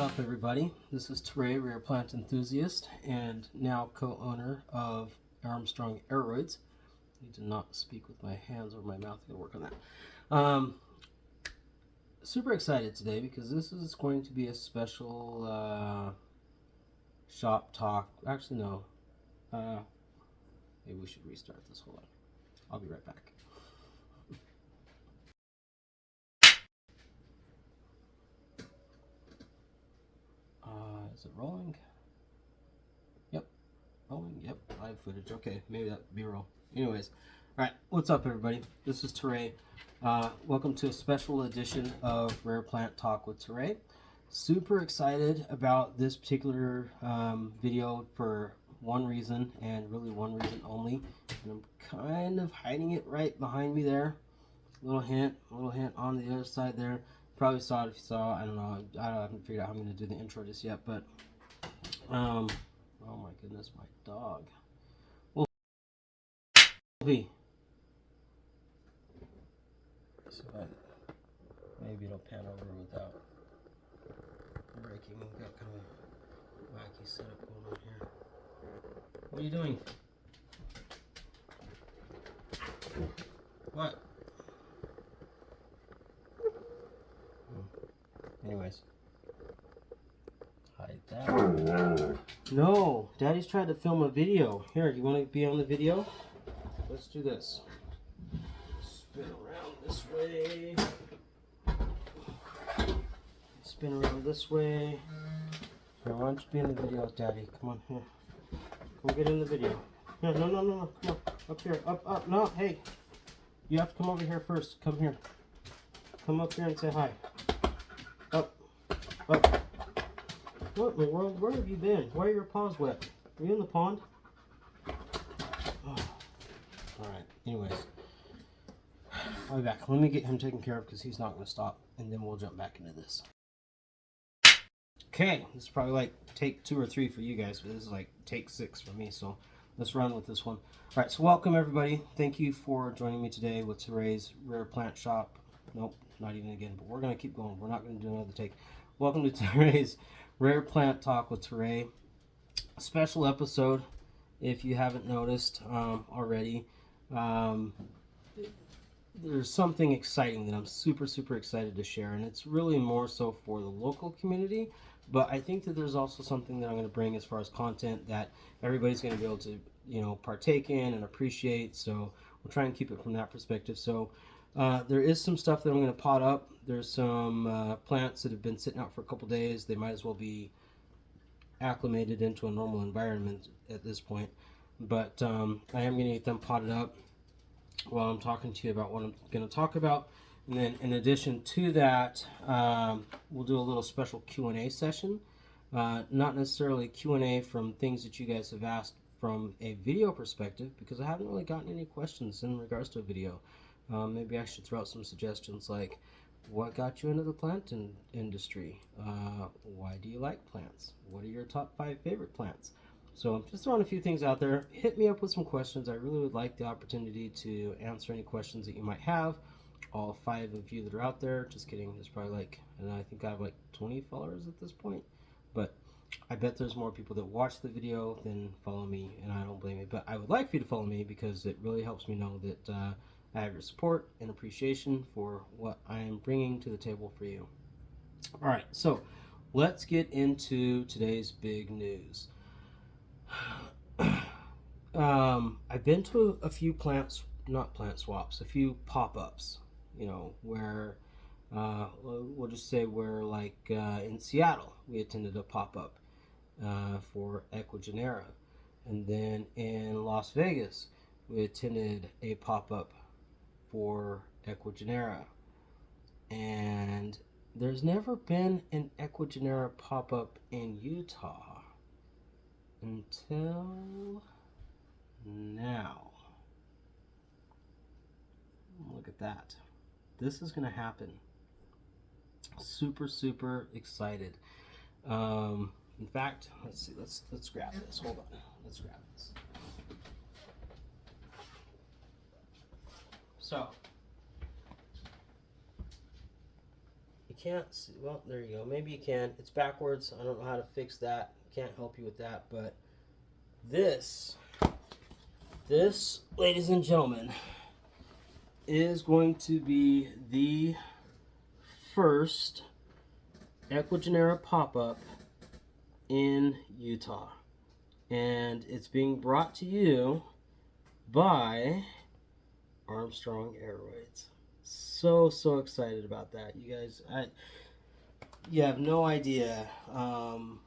up, everybody? This is Teray, rare plant enthusiast, and now co-owner of Armstrong Aroids. I need to not speak with my hands or my mouth. I'm gonna work on that. Super excited today because this is going to be a special shop talk. Actually, no. Maybe we should restart this. Hold on. I'll be right back. Is it rolling? Yep. Rolling. Yep. Live footage. Okay. Maybe that'd be roll. Anyways. Alright. What's up, everybody? This is Teray. Welcome to a special edition of Rare Plant Talk with Teray. Super excited about this particular video for one reason, and really one reason only. And I'm kind of hiding it right behind me there. Little hint on the other side there. Probably saw it if you saw. I don't know. I haven't figured out how I'm going to do the intro just yet, but oh my goodness, my dog. Wolfie. So maybe it'll pan over without breaking. We've got kind of a wacky setup going on here. What are you doing? What? Anyways. Hide that. No, Daddy's trying to film a video. Here, you want to be on the video? Let's do this. Spin around this way. Spin around this way. Here, why don't you be in the video with Daddy? Come on, here. Come get in the video. Here, no. Come on. Up here. Up. No, hey. You have to come over here first. Come here. Come up here and say hi. Up. What in the world? Where have you been? Why are your paws wet? Are you in the pond? Oh. Alright, anyways. I'll be back. Let me get him taken care of because he's not going to stop. And then we'll jump back into this. Okay, this is probably like take 2 or 3 for you guys, but this is like take 6 for me. So let's run with this one. Alright, so welcome everybody. Thank you for joining me today with Teray's Rare Plant Shop. Nope, not even again, but we're going to keep going. We're not going to do another take. Welcome to Teray's Rare Plant Talk with Teray. Special episode, if you haven't noticed already. There's something exciting that I'm super excited to share, and it's really more so for the local community, but I think that there's also something that I'm going to bring as far as content that everybody's going to be able to, you know, partake in and appreciate. So we'll try and keep it from that perspective. So there is some stuff that I'm going to pot up. There's some plants that have been sitting out for a couple days. They might as well be acclimated into a normal environment at this point, but I am going to get them potted up while I'm talking to you about what I'm going to talk about. And then in addition to that, we'll do a little special Q&A session. Not necessarily Q&A from things that you guys have asked from a video perspective, because I haven't really gotten any questions in regards to a video. Maybe I should throw out some suggestions like, what got you into the plant industry? Why do you like plants? What are your top 5 favorite plants? So I'm just throwing a few things out there. Hit me up with some questions. I really would like the opportunity to answer any questions that you might have. All 5 of you that are out there. Just kidding. There's probably like, and I think I have like 20 followers at this point. But I bet there's more people that watch the video than follow me, and I don't blame you. But I would like for you to follow me because it really helps me know that I have your support and appreciation for what I am bringing to the table for you. All right, so let's get into today's big news. I've been to a few not plant swaps, a few pop-ups, you know, where we'll just say where, like in Seattle, we attended a pop-up for Ecuagenera, and then in Las Vegas, we attended a pop-up for Ecuagenera, and there's never been an Ecuagenera pop-up in Utah until now. Look at that. This is going to happen. Super excited. In fact, let's see. Let's grab this. Hold on. Let's grab this. So You can't see, well, there you go. Maybe you can. It's backwards. I don't know how to fix that. Can't help you with that. But this, ladies and gentlemen, is going to be the first Ecuagenera Pop Up in Utah. And it's being brought to you by Armstrong Aroids. So excited about that, you guys. You have no idea how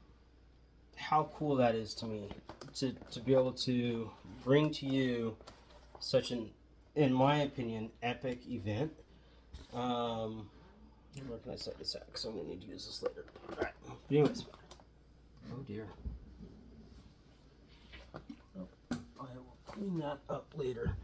cool that is to me, to be able to bring to you such an, in my opinion, epic event. Where can I set this at? Because I'm going to need to use this later. Alright, but anyways. Oh dear. Oh, I will clean that up later.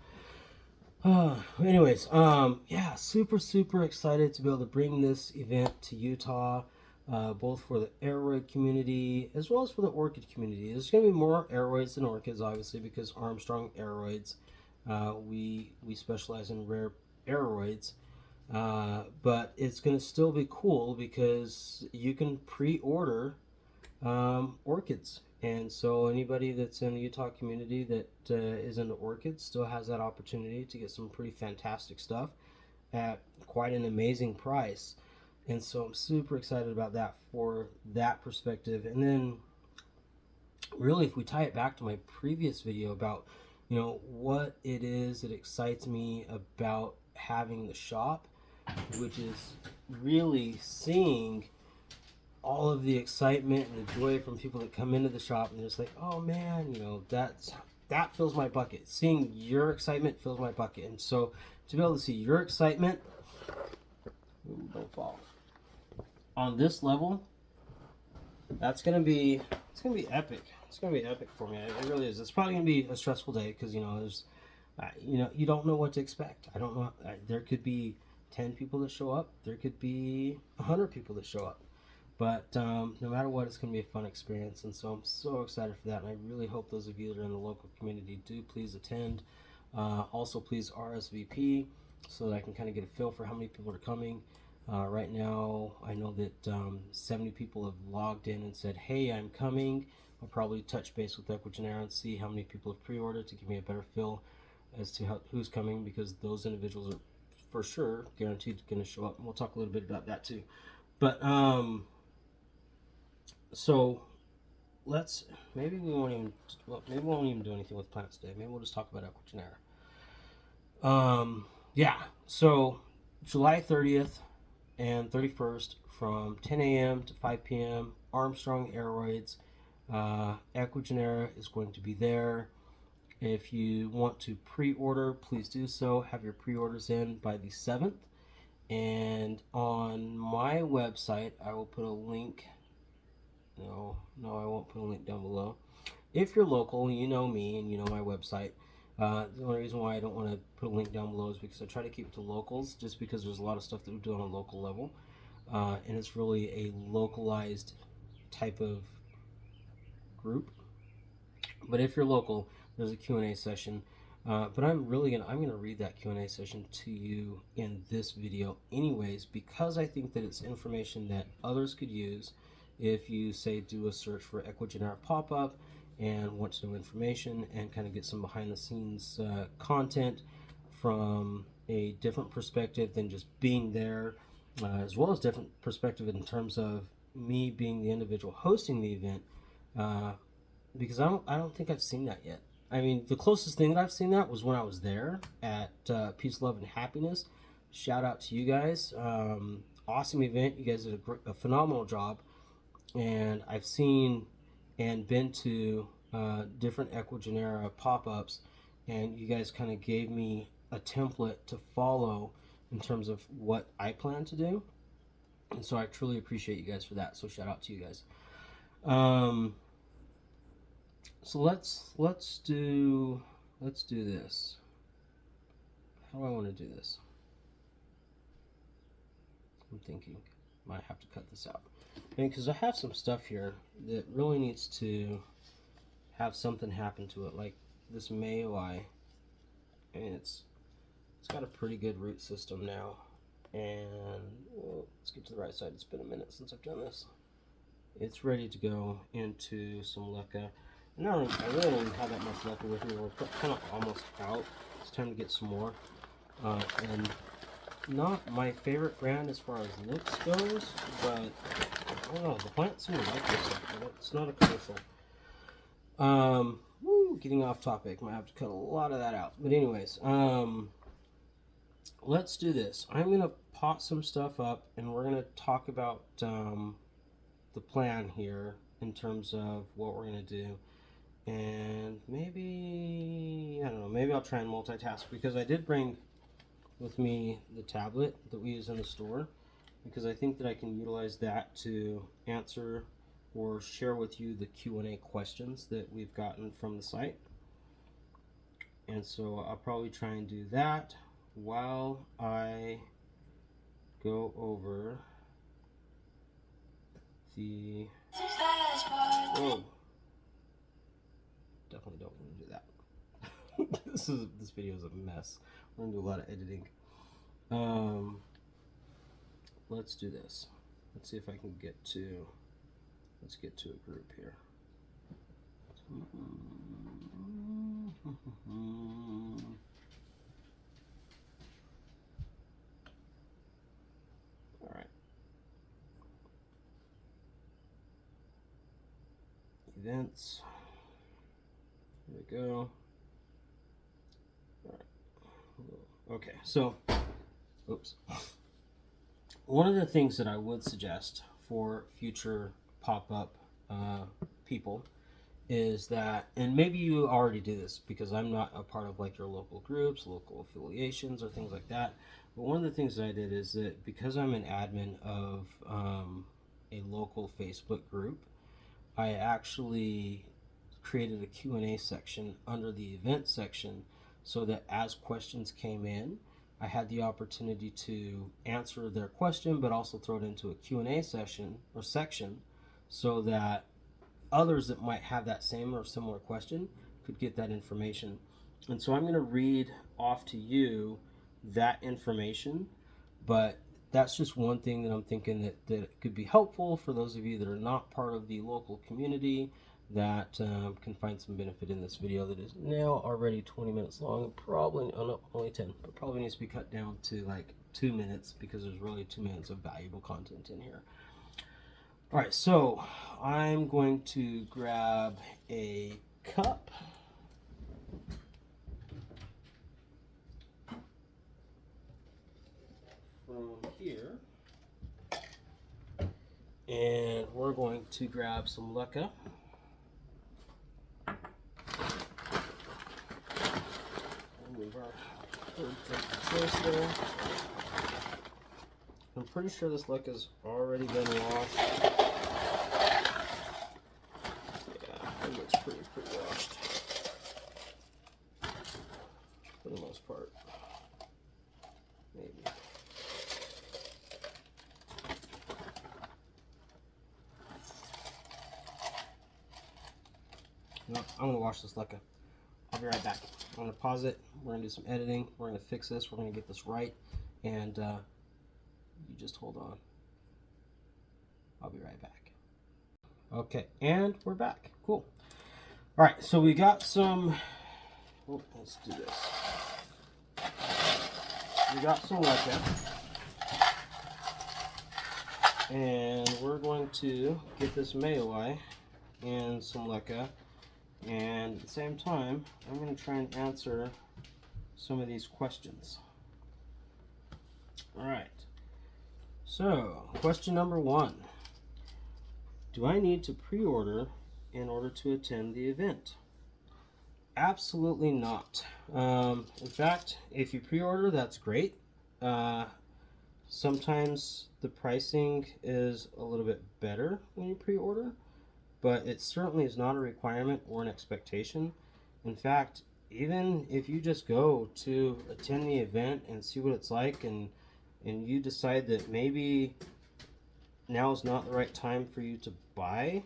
Anyways, yeah, super excited to be able to bring this event to Utah, both for the Aroid community as well as for the orchid community. There's going to be more Aroids than orchids, obviously, because Armstrong Aroids, we specialize in rare Aroids, but it's going to still be cool because you can pre-order orchids. And so anybody that's in the Utah community that is into orchids still has that opportunity to get some pretty fantastic stuff at quite an amazing price. And so I'm super excited about that for that perspective. And then really, if we tie it back to my previous video about, you know, what it is that excites me about having the shop, which is really seeing all of the excitement and the joy from people that come into the shop and they're just like, oh man, you know, that fills my bucket. Seeing your excitement fills my bucket. And so to be able to see your excitement, ooh, don't fall, on this level, it's gonna be epic. It's gonna be epic for me. It really is. It's probably gonna be a stressful day because, you know, there's you don't know what to expect. I don't know. There could be 10 people that show up. There could be 100 people that show up. But no matter what, it's going to be a fun experience, and so I'm so excited for that, and I really hope those of you that are in the local community do please attend. Also, please RSVP so that I can kind of get a feel for how many people are coming. Right now, I know that 70 people have logged in and said, hey, I'm coming. I'll probably touch base with Ecuagenera and see how many people have pre-ordered to give me a better feel as to who's coming, because those individuals are for sure guaranteed going to show up, and we'll talk a little bit about that too. But so maybe we won't even do anything with plants today. Maybe we'll just talk about Ecuagenera. Yeah, so July 30th and 31st from 10 a.m. to 5 p.m. Armstrong Aroids. Ecuagenera is going to be there. If you want to pre-order, please do so. Have your pre-orders in by the 7th. And on my website, I will put a link. No, I won't put a link down below. If you're local, you know me and you know my website. The only reason why I don't want to put a link down below is because I try to keep it to locals, just because there's a lot of stuff that we do on a local level. And it's really a localized type of group. But if you're local, there's a Q&A session. But I'm gonna read that Q&A session to you in this video anyways, because I think that it's information that others could use. If you say do a search for Ecuagenera Pop Up and want to know information and kind of get some behind the scenes content from a different perspective than just being there, as well as different perspective in terms of me being the individual hosting the event, because I don't think I've seen that yet. I mean, the closest thing that I've seen that was when I was there at Peace, Love, and Happiness. Shout out to you guys. Awesome event. You guys did a phenomenal job. And I've seen and been to different Ecuagenera pop-ups, and you guys kind of gave me a template to follow in terms of what I plan to do. And so I truly appreciate you guys for that. So shout out to you guys. So let's do this. How do I want to do this? I'm thinking might have to cut this out. Because I have some stuff here that really needs to have something happen to it, like this Mayoi, and it's got a pretty good root system now. And let's get to the right side. It's been a minute since I've done this. It's ready to go into some leca. And I really don't have that much leca with me. We're kind of almost out. It's time to get some more. And not my favorite brand as far as looks goes, but I don't know, the plants seem to like this stuff, but it's not a commercial. Getting off topic. Might have to cut a lot of that out. But anyways, let's do this. I'm gonna pot some stuff up, and we're gonna talk about the plan here in terms of what we're gonna do. And maybe, I don't know, maybe I'll try and multitask, because I did bring with me the tablet that we use in the store, because I think that I can utilize that to answer or share with you the Q&A questions that we've gotten from the site. And so I'll probably try and do that while I go over the... Whoa. Definitely don't want to do that. This video is a mess. We're gonna do a lot of editing. Let's do this. Let's see if I can get to... Let's get to a group here. All right. Events. There we go. All right. Okay, so, oops. One of the things that I would suggest for future pop-up people is that, and maybe you already do this because I'm not a part of like your local groups, local affiliations, or things like that. But one of the things that I did is that because I'm an admin of a local Facebook group, I actually created a Q&A section under the event section, so that as questions came in, I had the opportunity to answer their question, but also throw it into a Q&A session or section, so that others that might have that same or similar question could get that information. And so I'm going to read off to you that information, but that's just one thing that I'm thinking that could be helpful for those of you that are not part of the local community, that can find some benefit in this video that is now already 20 minutes long, and probably, oh no, only 10, but probably needs to be cut down to like 2 minutes, because there's really 2 minutes of valuable content in here. All right, so I'm going to grab a cup. From here. And we're going to grab some leca. Move our third drink choice there. I'm pretty sure this leca's already been washed. Yeah, it looks pretty washed for the most part. Maybe. No, I'm gonna wash this leca. I'll be right back. I'm gonna pause it. We're gonna do some editing. We're gonna fix this. We're gonna get this right. And you just hold on. I'll be right back. Okay, and we're back. Cool. All right, so we got some. Oh, let's do this. We got some leca, and we're going to get this mayoi and some leca. And at the same time, I'm going to try and answer some of these questions. All right. So, question number 1. Do I need to pre-order in order to attend the event? Absolutely not. In fact, if you pre-order, that's great. Sometimes the pricing is a little bit better when you pre-order, but it certainly is not a requirement or an expectation. In fact, even if you just go to attend the event and see what it's like, and you decide that maybe now is not the right time for you to buy,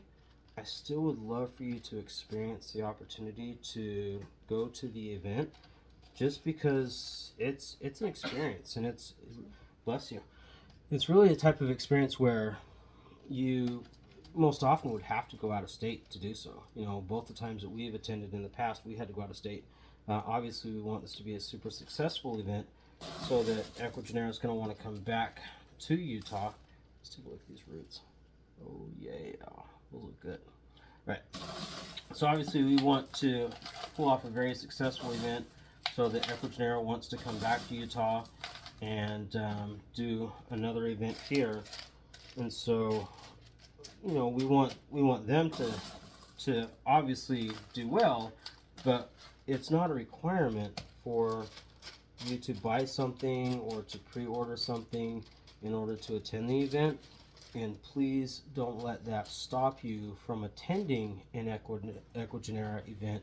I still would love for you to experience the opportunity to go to the event, just because it's an experience, and it's Bless you. It's really a type of experience where you most often would have to go out of state to do so. You know, both the times that we've attended in the past, we had to go out of state. Obviously, we want this to be a super successful event so that Ecuagenera is going to want to come back to Utah. Let's take a look at these roots. Oh, yeah, those look good. Right. So obviously, we want to pull off a very successful event so that Ecuagenera wants to come back to Utah and do another event here. And so, you know, we want them to obviously do well, but it's not a requirement for you to buy something or to pre-order something in order to attend the event. And please don't let that stop you from attending an Ecuagenera event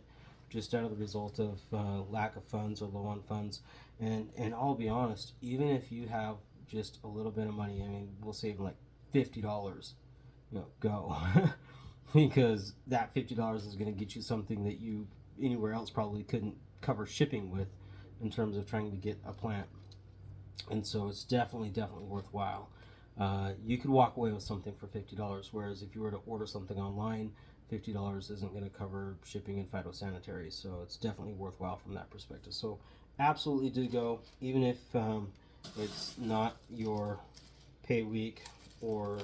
just out of the result of lack of funds or low on funds. And I'll be honest, even if you have just a little bit of money, I mean, we'll save like $50, you know, go. Because that $50 is going to get you something that you anywhere else probably couldn't cover shipping with in terms of trying to get a plant. And so it's definitely worthwhile. You could walk away with something for $50, whereas if you were to order something online, $50 isn't going to cover shipping and phytosanitary. So it's definitely worthwhile from that perspective. So absolutely do go, even if it's not your pay week or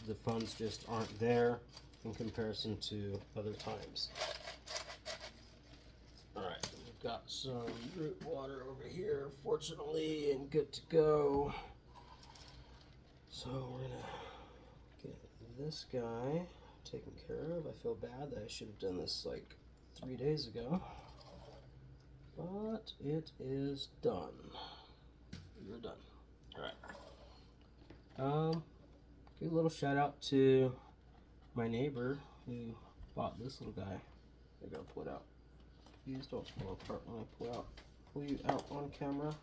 the funds just aren't there in comparison to other times. All right, we've got some root water over here, fortunately, and good to go. So we're gonna get this guy taken care of. I feel bad that I should have done this like 3 days ago, but it is done. You're done. All right. Give a little shout out to my neighbor who bought this little guy. I gotta pull it out. Please don't fall apart when I pull you out on camera.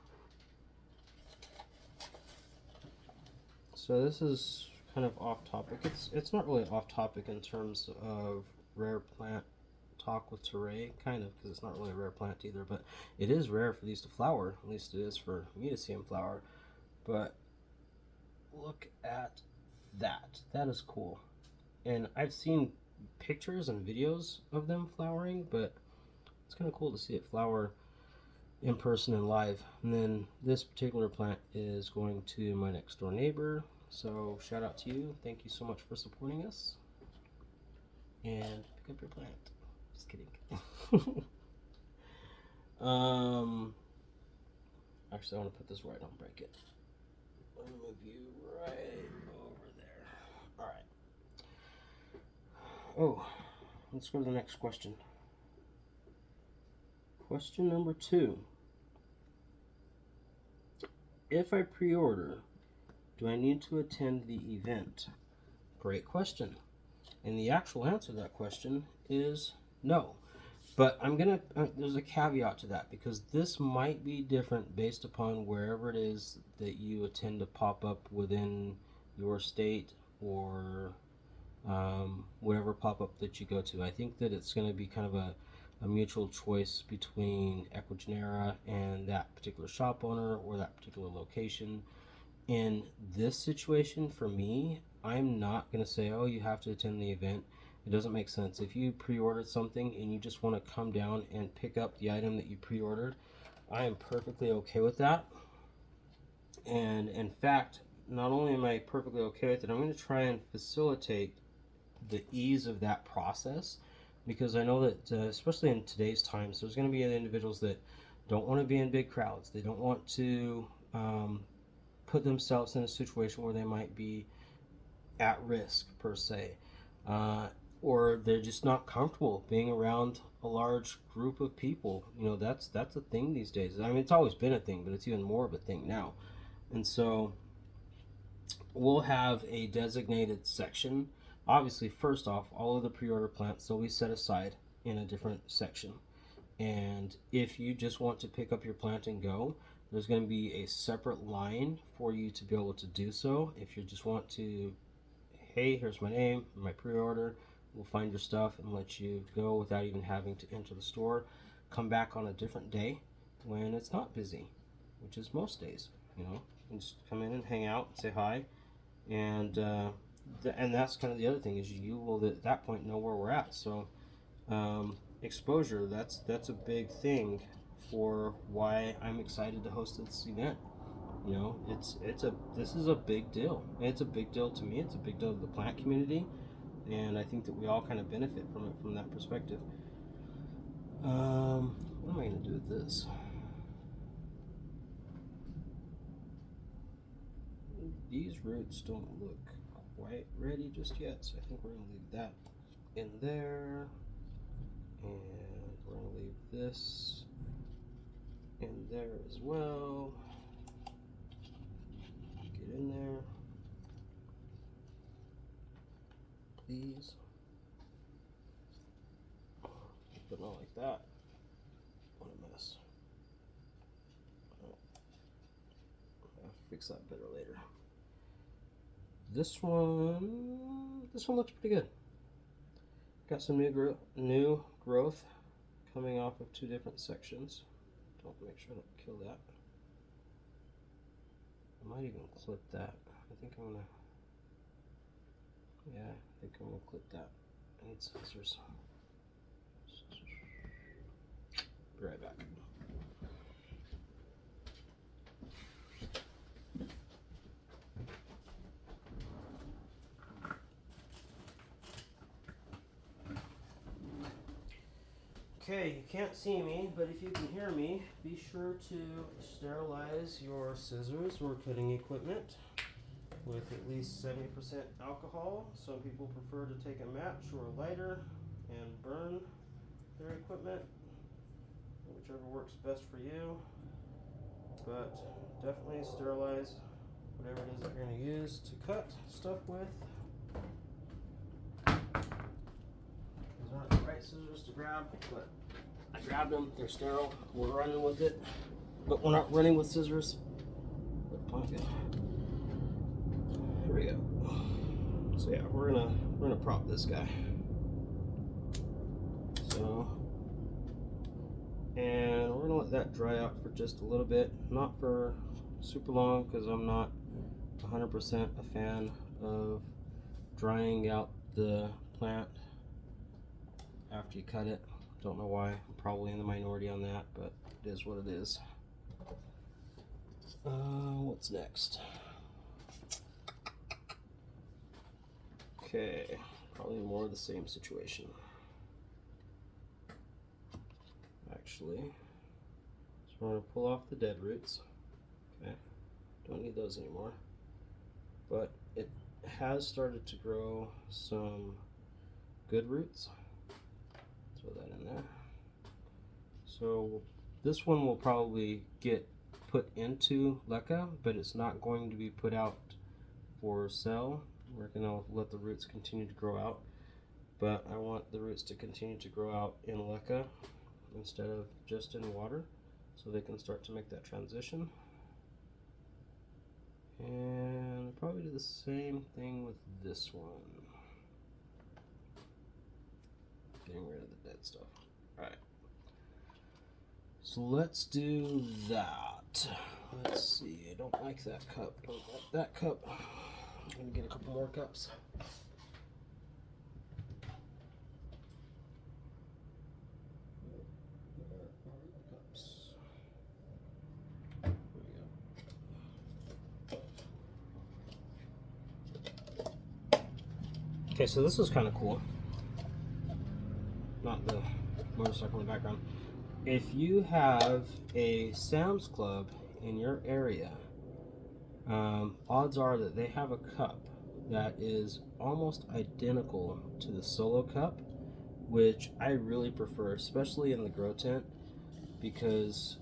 So this is kind of off topic. It's not really off topic in terms of rare plant talk with Teray, kind of, because it's not really a rare plant either, but it is rare for these to flower. At least it is for me to see them flower. But look at that. That is cool. And I've seen pictures and videos of them flowering, but it's kind of cool to see it flower in person and live. And then this particular plant is going to my next door neighbor. So shout out to you. Thank you so much for supporting us. And pick up your plant. Just kidding. Actually, I want to put this where I don't break it. Let me move you right over there. All right. Oh, let's go to the next question. Question number 2. If I pre-order, do I need to attend the event? Great question. And the actual answer to that question is no. But I'm gonna there's a caveat to that, because this might be different based upon wherever it is that you attend a pop-up within your state or whatever pop-up that you go to. I think that it's going to be kind of a mutual choice between Ecuagenera and that particular shop owner or that particular location. In this situation, for me, I'm not going to say, oh, you have to attend the event. It doesn't make sense. If you pre-ordered something and you just want to come down and pick up the item that you pre-ordered, I am perfectly okay with that. And in fact, not only am I perfectly okay with it, I'm going to try and facilitate the ease of that process, because I know that especially in today's times, there's going to be individuals that don't want to be in big crowds. They don't want to put themselves in a situation where they might be at risk per se, or they're just not comfortable being around a large group of people. You know, that's a thing these days. I mean, it's always been a thing, but it's even more of a thing now. And so we'll have a designated section. Obviously, first off, all of the pre-order plants will be set aside in a different section. And if you just want to pick up your plant and go, there's going to be a separate line for you to be able to do so. If you just want to, hey, here's my name, my pre-order, we'll find your stuff and let you go without even having to enter the store. Come back on a different day when it's not busy, which is most days, you know. and just come in and hang out and say hi. And and that's kind of the other thing, is you will at that point know where we're at. So exposure, that's a big thing for why I'm excited to host this event. You know, this is a big deal. It's a big deal to me. It's a big deal to the plant community, and I think that we all kind of benefit from it from that perspective. What am I going to do with this? These roots don't look quite ready just yet, so I think we're going to leave that in there, and we're going to leave this in there as well. Get in there, please. But not like that. What a mess. I'll fix that better later. This one looks pretty good. Got some new growth coming off of two different sections. Don't make sure I don't kill that. I might even clip that. I think I'm gonna. Yeah, I think I'm gonna clip that. I need scissors. Be right back. Okay, you can't see me, but if you can hear me, be sure to sterilize your scissors or cutting equipment with at least 70% alcohol. Some people prefer to take a match or a lighter and burn their equipment, whichever works best for you. But definitely sterilize whatever it is that you're going to use to cut stuff with. These aren't the right scissors to grab, but I grabbed them. They're sterile. We're running with it, but we're not running with scissors. Here we go. So yeah, we're gonna prop this guy. So, and we're gonna let that dry out for just a little bit, not for super long, because I'm not 100% a fan of drying out the plant after you cut it. Don't know why. I'm probably in the minority on that, but it is what it is. What's next? Okay, probably more of the same situation. Actually, so we're going to pull off the dead roots. Okay, don't need those anymore. But it has started to grow some good roots. Throw that in there. So this one will probably get put into leca, but it's not going to be put out for sale. We're going to let the roots continue to grow out, but I want the roots to continue to grow out in leca instead of just in water, so they can start to make that transition. And probably do the same thing with this one. Getting rid of the dead stuff. Alright. So let's do that. Let's see. I don't like that cup. Don't like that cup. I'm going to get a couple more cups. Okay, so this is kind of cool. Not the motorcycle in the background. If you have a Sam's Club in your area, odds are that they have a cup that is almost identical to the Solo cup, which I really prefer, especially in the grow tent, because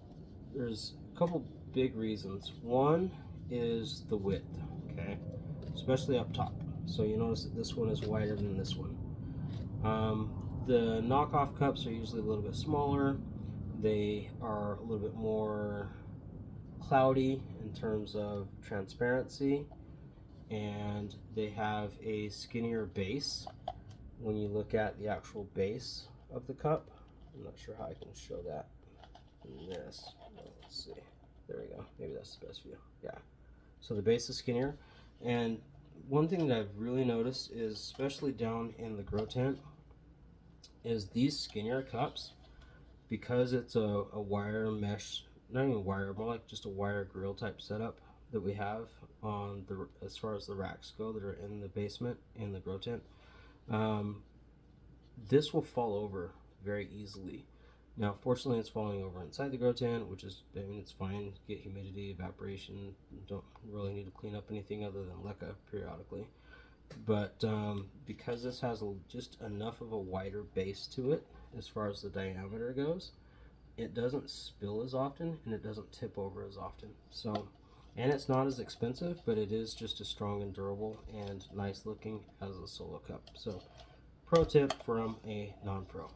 there's a couple big reasons. One is the width, okay, especially up top. So you notice that this one is wider than this one. The knockoff cups are usually a little bit smaller. They are a little bit more cloudy in terms of transparency, and they have a skinnier base when you look at the actual base of the cup. I'm not sure how I can show that in this. Let's see. There we go. Maybe that's the best view. Yeah. So the base is skinnier. And one thing that I've really noticed is, especially down in the grow tent, is these skinnier cups, because it's a wire mesh, not even wire, more like just a wire grill type setup that we have on the, as far as the racks go that are in the basement in the grow tent. This will fall over very easily. Now, fortunately, it's falling over inside the grow tent, which is, I mean, it's fine. Get humidity, evaporation. Don't really need to clean up anything other than leca periodically. But because this has just enough of a wider base to it as far as the diameter goes, it doesn't spill as often and it doesn't tip over as often. So, and it's not as expensive, but it is just as strong and durable and nice looking as a solo cup. So, pro tip from a non-pro.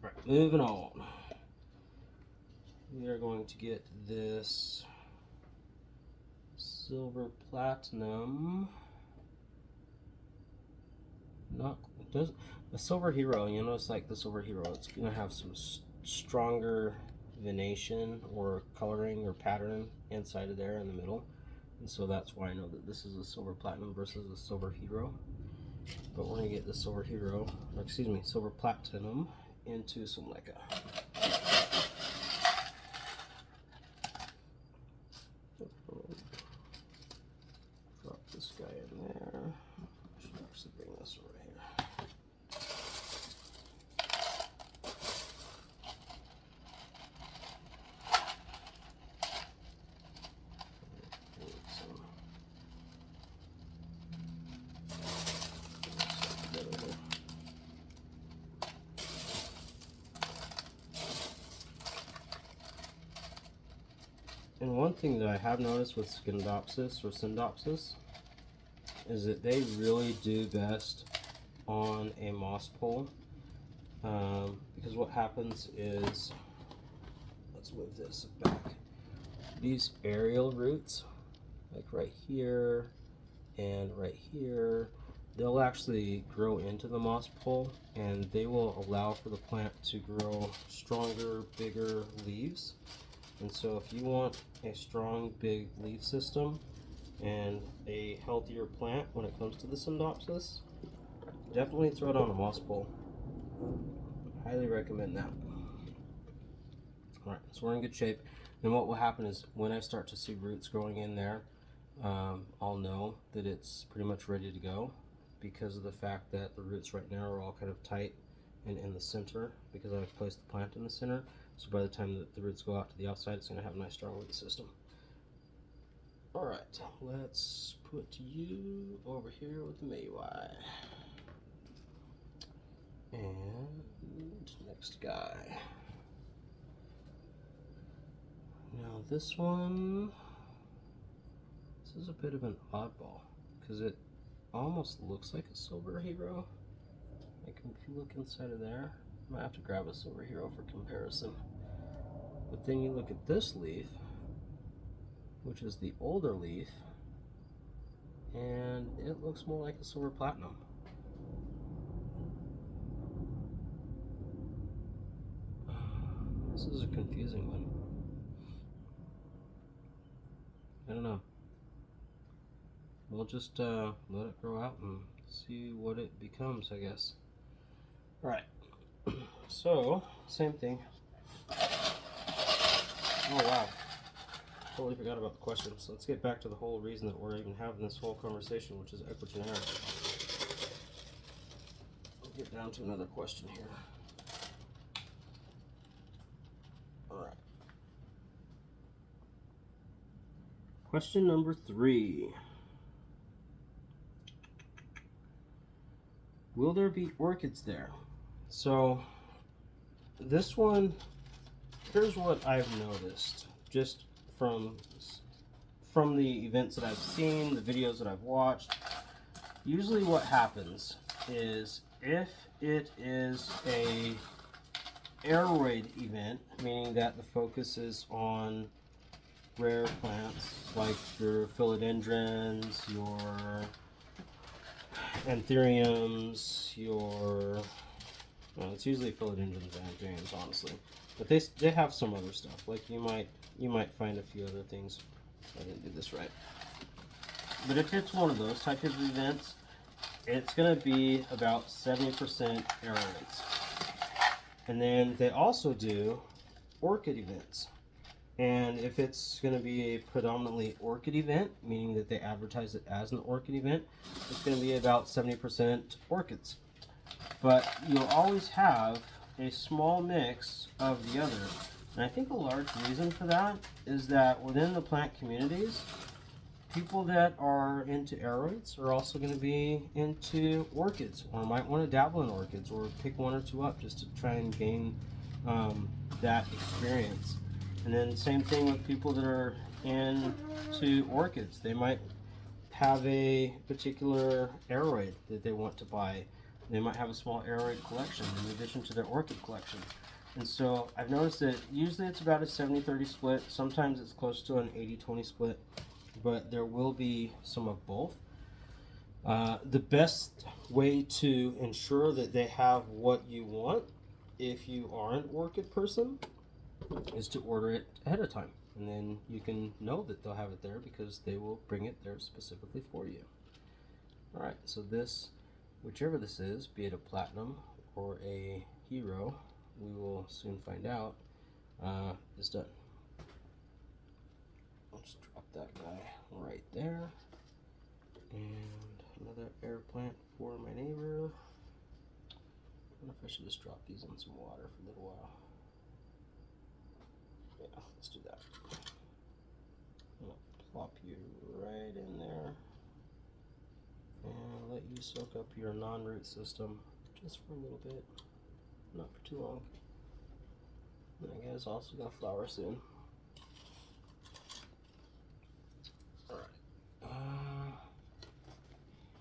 Alright, moving on. We are going to get this silver platinum. Not does a silver hero. You notice, like the silver hero, it's gonna have some stronger venation or coloring or pattern inside of there in the middle, and so that's why I know that this is a silver platinum versus a silver hero. But we're gonna get the silver hero, or excuse me, silver platinum into some leca. Drop this guy in there. I should actually bring this over here. And one thing that I have noticed with Scindopsis or Syndopsis is that they really do best on a moss pole, because what happens is, let's move this back, these aerial roots, like right here and right here, they'll actually grow into the moss pole and they will allow for the plant to grow stronger, bigger leaves. And so if you want a strong, big leaf system and a healthier plant when it comes to the Syndopsis, definitely throw it on a moss pole. Highly recommend that. Alright, so we're in good shape. And what will happen is when I start to see roots growing in there, I'll know that it's pretty much ready to go, because of the fact that the roots right now are all kind of tight and in the center, because I've placed the plant in the center. So by the time that the roots go out to the outside, it's going to have a nice strong root system. Alright, let's put you over here with the Maywai. And next guy. Now this one, this is a bit of an oddball, because it almost looks like a silver hero. Like if you look inside of there, I might have to grab a silver hero for comparison. But then you look at this leaf, which is the older leaf, and it looks more like a silver platinum. This is a confusing one. I don't know. We'll just let it grow out and see what it becomes, I guess. Alright, so same thing. Oh wow, totally forgot about the questions. Let's get back to the whole reason that we're even having this whole conversation, which is Ecuagenera. We'll get down to another question here. Alright. Question number 3. Will there be orchids there? So this one, here's what I've noticed just from the events that I've seen, the videos that I've watched. Usually what happens is, if it is a Aroid event, meaning that the focus is on rare plants like your philodendrons, your anthuriums, your, well, it's usually philodendrons and anthuriums, honestly, but they have some other stuff. Like you might find a few other things I didn't do this right. But if it's one of those type of events, it's going to be about 70% Aroids. And then they also do orchid events. And if it's going to be a predominantly orchid event, meaning that they advertise it as an orchid event, it's going to be about 70% orchids. But you'll always have a small mix of the other. And I think a large reason for that is that within the plant communities, people that are into aroids are also going to be into orchids, or might want to dabble in orchids, or pick one or two up just to try and gain that experience. And then same thing with people that are into orchids. They might have a particular aroid that they want to buy. They might have a small aroid collection in addition to their orchid collection. And so I've noticed that usually it's about a 70-30 split. Sometimes it's close to an 80-20 split, but there will be some of both. The best way to ensure that they have what you want, if you are an orchid person, is to order it ahead of time. And then you can know that they'll have it there because they will bring it there specifically for you. Alright, so this, whichever this is, be it a platinum or a hero, we will soon find out, is done. Let's drop that guy right there. And another air plant for my neighbor. I wonder if I should just drop these in some water for a little while. Yeah, let's do that. I'm gonna plop you right in there and let you soak up your non-root system just for a little bit, not for too long. And that guy's also gonna flower soon.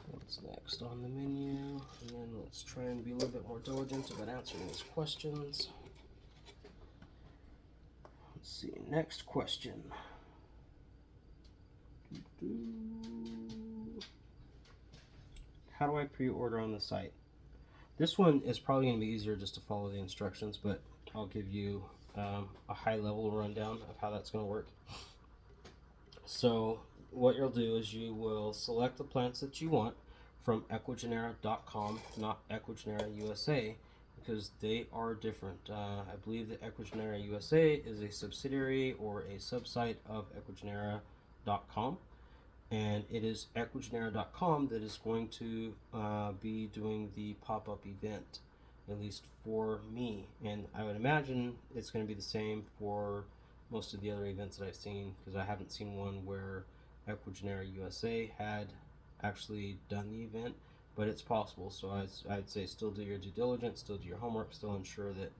What's next on the menu? And then let's try and be a little bit more diligent about answering these questions. Let's see, next question. How do I pre-order on the site? This one is probably going to be easier just to follow the instructions, but I'll give you a high-level rundown of how that's going to work. So what you'll do is you will select the plants that you want from Ecuagenera.com, not Ecuagenera USA, because they are different. I believe that Ecuagenera USA is a subsidiary or a subsite of Ecuagenera.com, and it is Ecuagenera.com that is going to be doing the pop-up event, at least for me. And I would imagine it's going to be the same for most of the other events that I've seen, because I haven't seen one where Ecuagenera USA had actually done the event, but it's possible. So I'd say still do your due diligence, still do your homework, still ensure that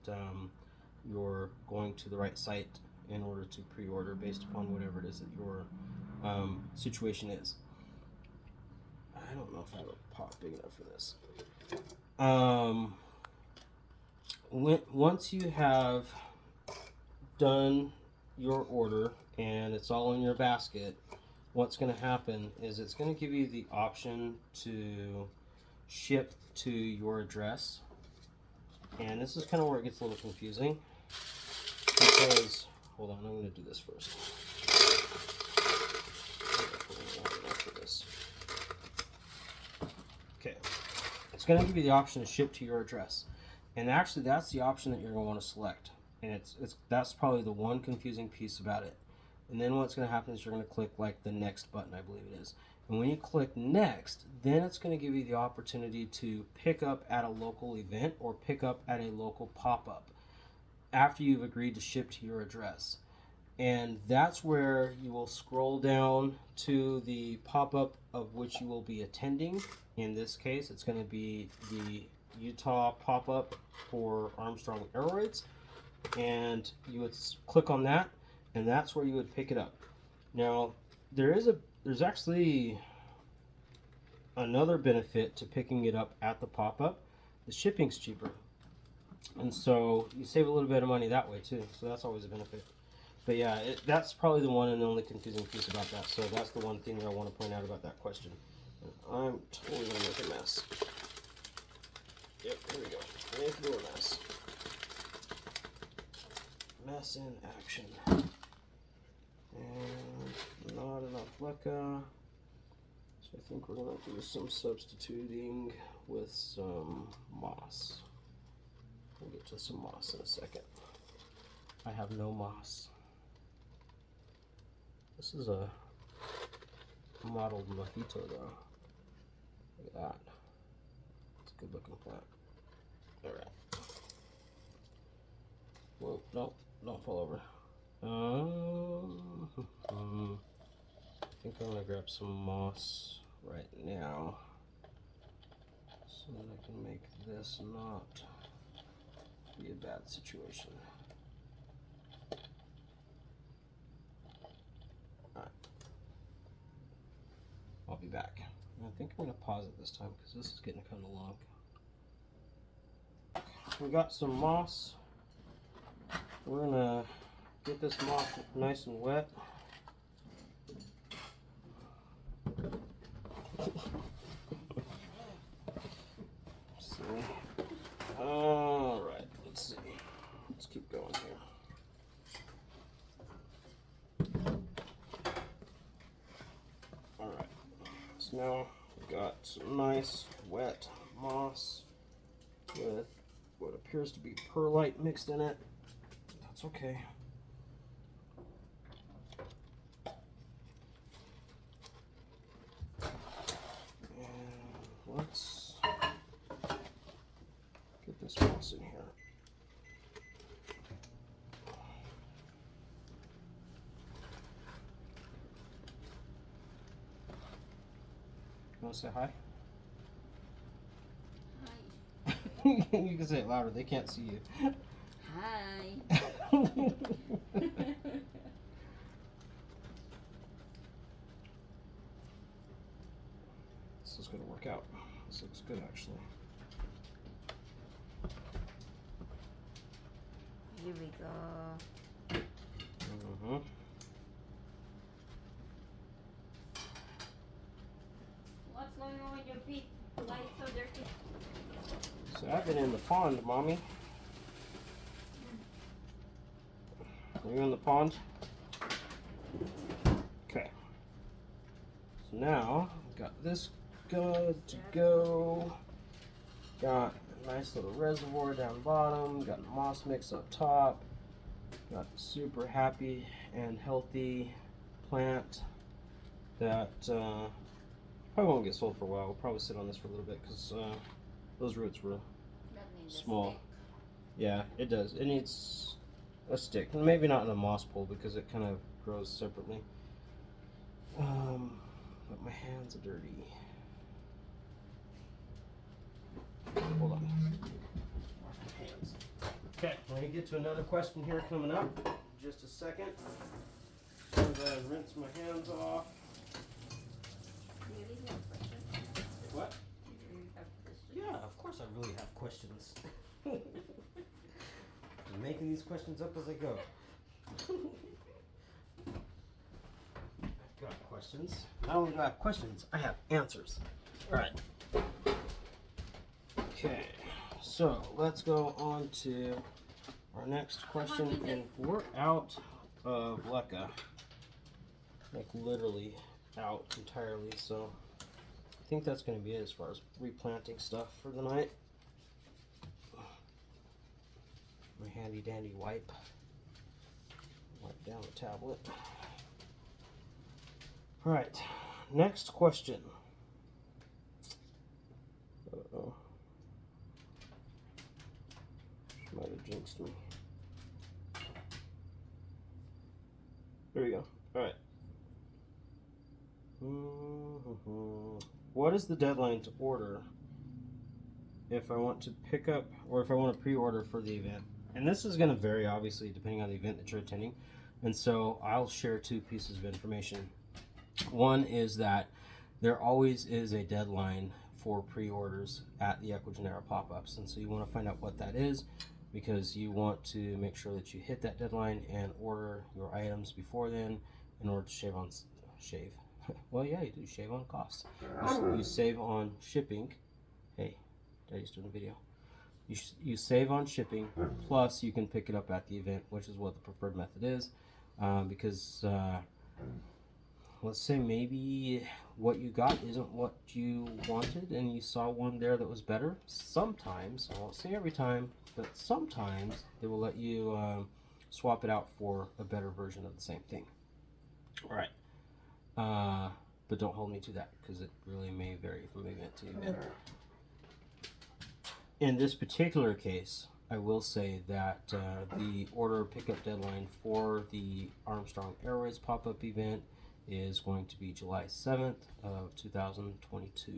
you're going to the right site in order to pre-order based upon whatever it is that your situation is. I don't know if I have a pot big enough for this. Once you have done your order and it's all in your basket, what's going to happen is it's going to give you the option to ship to your address. And this is kind of where it gets a little confusing, because, hold on, I'm going to do this first. Okay, it's going to give you the option to ship to your address, and actually that's the option that you're going to want to select, and that's probably the one confusing piece about it. And then what's going to happen is you're going to click like the next button, I believe it is. And when you click next, then it's going to give you the opportunity to pick up at a local event or pick up at a local pop-up after you've agreed to ship to your address. And that's where you will scroll down to the pop-up of which you will be attending. In this case, it's going to be the Utah pop-up for Armstrong Aroids. And you would click on that, and that's where you would pick it up. Now, there's actually another benefit to picking it up at the pop-up. The shipping's cheaper, and so you save a little bit of money that way too, so that's always a benefit. But yeah, that's probably the one and only confusing piece about that. So that's the one thing that I want to point out about that question. I'm totally going to make a mess. Yep, here we go. Make a little mess. Mess in action. And not Flecka. So I think we're going to do some substituting with some moss. We'll get to some moss in a second. I have no moss. This is a mottled mojito though. Look at that. It's a good looking plant. Alright. Whoa, no, don't fall over. I think I'm going to grab some moss right now so that I can make this not be a bad situation. Alright. I'll be back. I think I'm going to pause it this time because this is getting kind of long. We got some moss. We're going to get this moss nice and wet. Alright, let's see. Let's keep going here. Alright, so now we've got some nice wet moss with what appears to be perlite mixed in it. That's okay. And let's get this moss in here. You want to say hi? Hi. You can say it louder. They can't see you. Hi. This is going to work out. This looks good, actually. Here we go. Mm-hmm. What's going on with your feet? Why it's so dirty? So I've been in the pond, Mommy. Are you in the pond? Okay. So now, we've got this good to go. Got a nice little reservoir down bottom. Got moss mix up top. Got a super happy and healthy plant that probably won't get sold for a while. We'll probably sit on this for a little bit because those roots were small. Yeah, it does. It needs a stick. Maybe not in a moss pole because it kind of grows separately. But my hands are dirty. Hold on. Wash my hands. Okay, we're going to get to another question here coming up in just a second. As soon as I rinse my hands off. Do you really have questions? What? Do you really have questions? Yeah, of course I really have questions. I'm making these questions up as I go. I've got questions. Not only do I have questions, I have answers. Alright. Okay, so let's go on to our next question. And we're out of leca. Like literally out entirely, so I think that's going to be it as far as replanting stuff for the night. My handy dandy wipe down the tablet. Alright, next question. Uh-oh. She might have jinxed me. There we go. Alright. What is the deadline to order if I want to pick up or if I want to pre-order for the event? And this is going to vary obviously depending on the event that you're attending. And so I'll share two pieces of information. One is that there always is a deadline for pre-orders at the Ecuagenera Pop Ups. And so you want to find out what that is because you want to make sure that you hit that deadline and order your items before then in order to shave. Well, yeah, you do shave on costs. You save on shipping. Hey, Daddy's doing a video. You save on shipping, plus you can pick it up at the event, which is what the preferred method is, because let's say maybe what you got isn't what you wanted and you saw one there that was better. Sometimes, I won't say every time, but sometimes they will let you swap it out for a better version of the same thing. All right. But don't hold me to that because it really may vary from event to event. In this particular case, I will say that the order pickup deadline for the Armstrong Aroids pop-up event is going to be July 7th of 2022.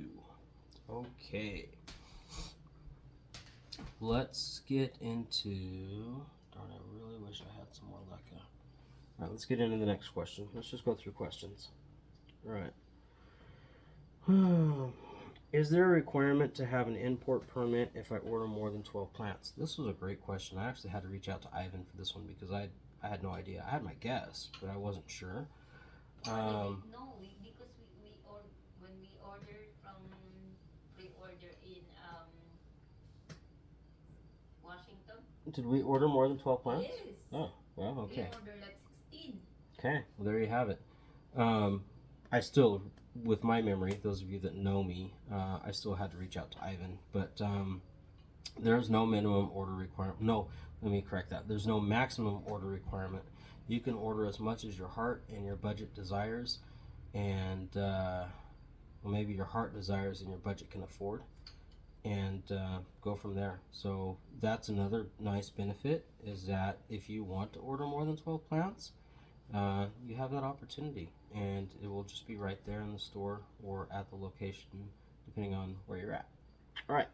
Okay. Let's get into... Darn, I really wish I had some more luck. All right, let's get into the next question. Let's just go through questions. All right. Is there a requirement to have an import permit if I order more than 12 plants? This was a great question. I actually had to reach out to Ivan for this one because I had no idea. I had my guess, but I wasn't sure. No, because when we ordered from pre-order in Washington. Did we order more than 12 plants? Yes. Oh, well, okay. We ordered like 16. Okay, well, there you have it. I still, with my memory, those of you that know me, I still had to reach out to Ivan, but there's no minimum order requirement. No, let me correct that. There's no maximum order requirement. You can order as much as your heart and your budget desires, and well, maybe your heart desires and your budget can afford, and go from there. So that's another nice benefit, is that if you want to order more than 12 plants, you have that opportunity, and it will just be right there in the store or at the location, depending on where you're at. All right.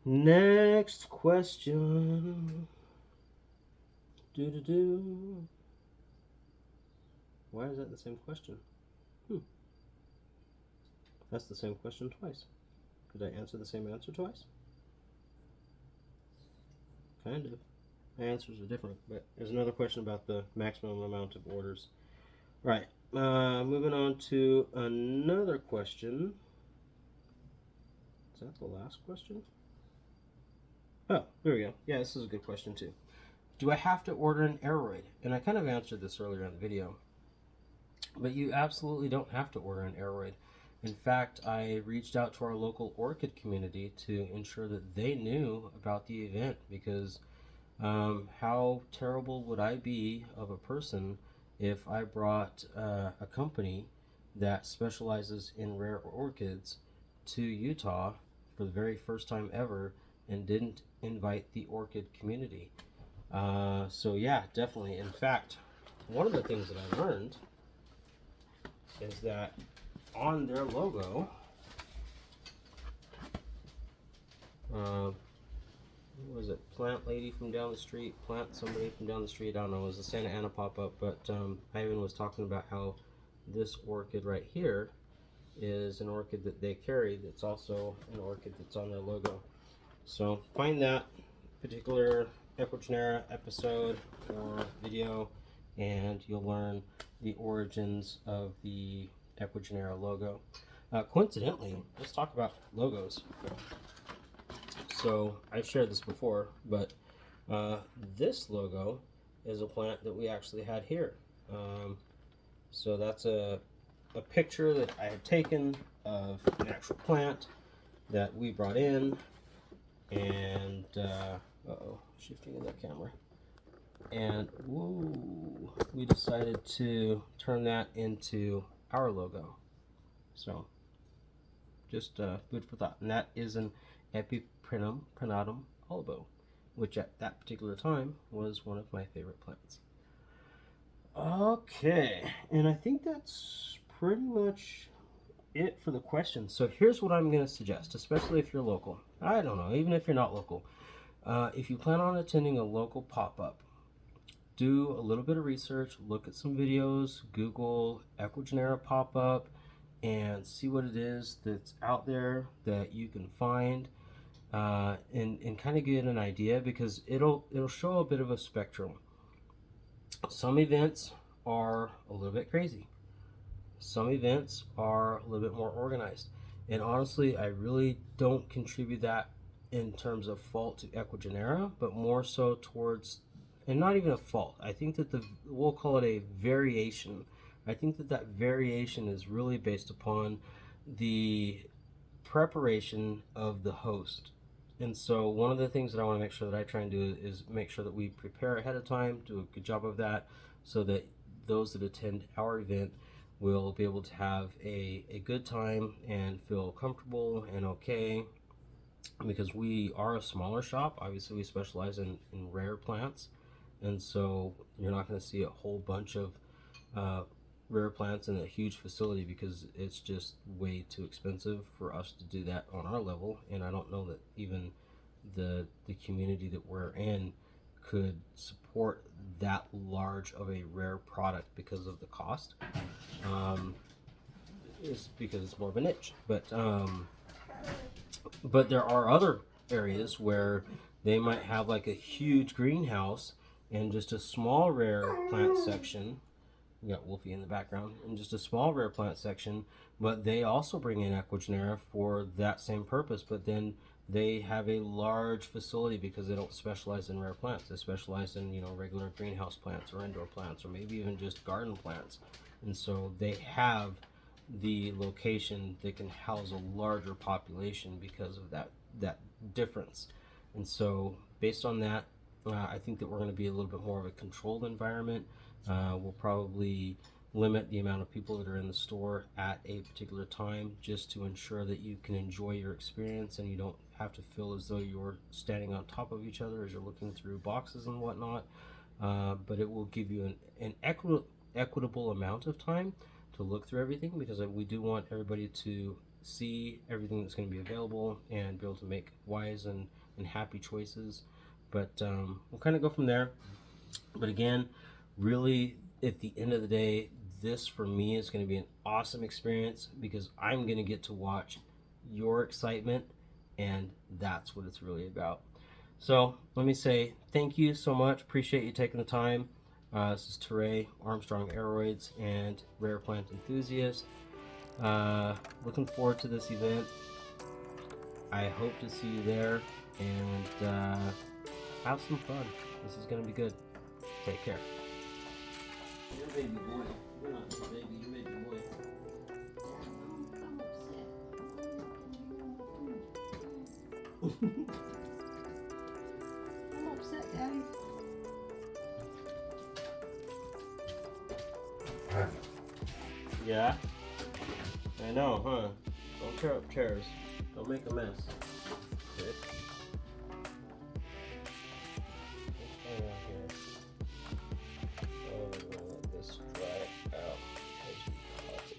Next question. Why is that the same question? That's the same question twice. Did I answer the same answer twice? Kind of. My answers are different, but there's another question about the maximum amount of orders. All right, moving on to another question. Is that the last question? Oh, there we go. Yeah, this is a good question too. Do I have to order an Aroid? And I kind of answered this earlier in the video, but you absolutely don't have to order an Aroid. In fact, I reached out to our local orchid community to ensure that they knew about the event, because how terrible would I be of a person if I brought a company that specializes in rare orchids to Utah for the very first time ever and didn't invite the orchid community. So yeah, definitely. In fact, one of the things that I learned is that on their logo, what was it? Plant lady from down the street, plant somebody from down the street. I don't know. It was a Santa Ana pop-up, but Ivan was talking about how this orchid right here is an orchid that they carry. That's also an orchid that's on their logo. So find that particular Ecuagenera episode or video, and you'll learn the origins of the Ecuagenera logo. Coincidentally, let's talk about logos. So I've shared this before, but this logo is a plant that we actually had here. So that's a picture that I had taken of an actual plant that we brought in, and uh-oh, shifting in that camera. And whoa, we decided to turn that into our logo. So just food for thought. And that is an Epiprinum pronatum albo, which at that particular time was one of my favorite plants. Okay, and I think that's pretty much it for the questions. So here's what I'm going to suggest, especially if you're local. I don't know, even if you're not local. If you plan on attending a local pop-up, do a little bit of research, look at some videos, Google Ecuagenera Pop Up, and see what it is that's out there that you can find, and kind of get an idea, because it'll show a bit of a spectrum. Some events are a little bit crazy. Some events are a little bit more organized. And honestly, I really don't contribute that in terms of fault to Ecuagenera, but more so towards, and not even a fault. I think that we'll call it a variation. I think that that variation is really based upon the preparation of the host. And so one of the things that I want to make sure that I try and do is make sure that we prepare ahead of time, do a good job of that, so that those that attend our event will be able to have a good time and feel comfortable and okay, because we are a smaller shop. Obviously, we specialize in rare plants, and so you're not going to see a whole bunch of uh, rare plants in a huge facility because it's just way too expensive for us to do that on our level. And I don't know that even the community that we're in could support that large of a rare product because of the cost. Um, is because it's more of a niche, but there are other areas where they might have like a huge greenhouse and just a small rare plant section. We got Wolfie in the background, and just a small rare plant section, but they also bring in Ecuagenera for that same purpose. But then they have a large facility because they don't specialize in rare plants. They specialize in, you know, regular greenhouse plants or indoor plants or maybe even just garden plants. And so they have the location that can house a larger population because of that difference. And so based on that, I think that we're going to be a little bit more of a controlled environment. We'll probably limit the amount of people that are in the store at a particular time just to ensure that you can enjoy your experience and you don't have to feel as though you're standing on top of each other as you're looking through boxes and whatnot. But it will give you an equitable amount of time to look through everything, because we do want everybody to see everything that's going to be available and be able to make wise and happy choices. But we'll kind of go from there. But again, really, at the end of the day, this for me is going to be an awesome experience because I'm going to get to watch your excitement, and that's what it's really about. So let me say thank you so much. Appreciate you taking the time. This is Teray, Armstrong Aroids, and Rare Plant Enthusiast. Looking forward to this event. I hope to see you there, and have some fun. This is going to be good. Take care. You're a baby boy. You're not a baby, you're a baby boy. I'm upset, Daddy. Yeah? I know, huh? Don't tear up chairs. Don't make a mess. Okay. Let this dry out as we cut it.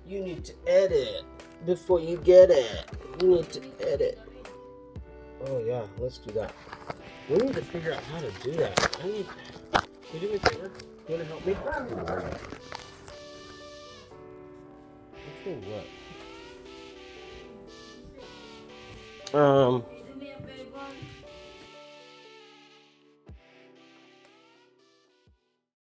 You need to edit before you get it. You need to edit. Oh yeah, let's do that. We need to figure out how to do that. Can you do me a favor? You wanna help me? Okay, what?